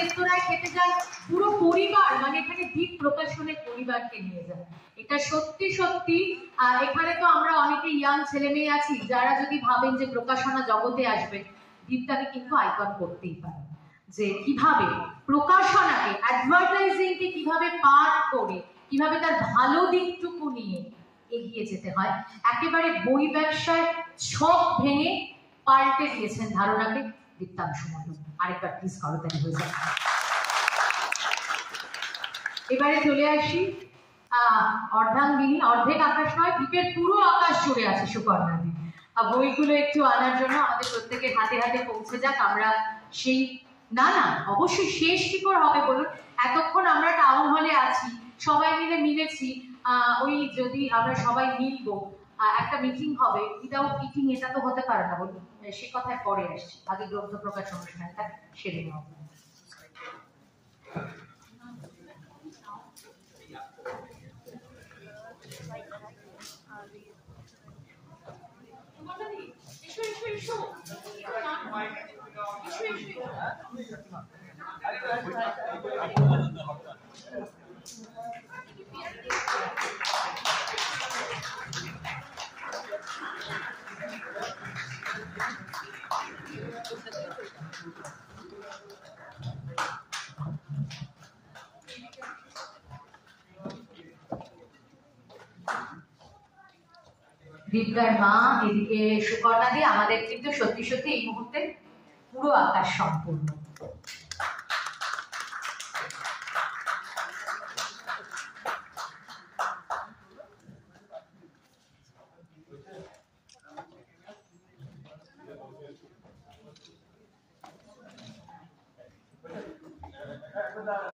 রেস্তোরাঁয় খেতে যান পুরো পরিবার, মানে এখানে দীপ প্রকাশনের পরিবারকে নিয়ে যান। এটা সত্যি সত্যি এখানে তো আমরা অনেকে ইয়াং ছেলে মেয়ে আছি, যারা যদি ভাবেন যে প্রকাশনা জগতে আসবে, দীপটাকে কিন্তু আইকন করতেই পারে, যে কিভাবে প্রকাশনাকে, অ্যাডভার্টাইজিংকে কিভাবে পাঠ করে, কিভাবে তার ভালো দিকটুকু নিয়ে এগিয়ে যেতে হয়। একেবারে বই ব্যবসায় ছক ভেঙে পাল্টে দিয়েছেন ধারণাকে দীপ্তাংশু মণ্ডল। আরেকবার প্লিজ করতালি হয়ে যায়। এবারে চলে আসি অর্ধাঙ্গিনী। অর্ধেক আকাশ নয়, দ্বীপের পুরো আকাশ জুড়ে আছে সুকন্যাদি। বইগুলো একটু আনার জন্য আমাদের প্রত্যেকের হাতে হাতে পৌঁছে যাক। আমরা সেই না অবশ্যই শেষ কি করে হবে বলুন, এতক্ষণ আমরা টাউন হলে আছি, সবাই মিলে মিলেছি, ওই যদি আমরা সবাই মিলবো একটা মিটিং হবে উইদাউট মিটিং, এটা তো হতে পারে না বলুন। সে কথায় পরে আসছি, আগে গ্রন্থ প্রকাশ অনুষ্ঠানটা সেরে নেওয়া। দীপগার মা, এদিকে সুকন্যা দিয়ে, আমাদের কিন্তু সত্যি সত্যি এই মুহূর্তে পুরো আকাশ সম্পূর্ণ।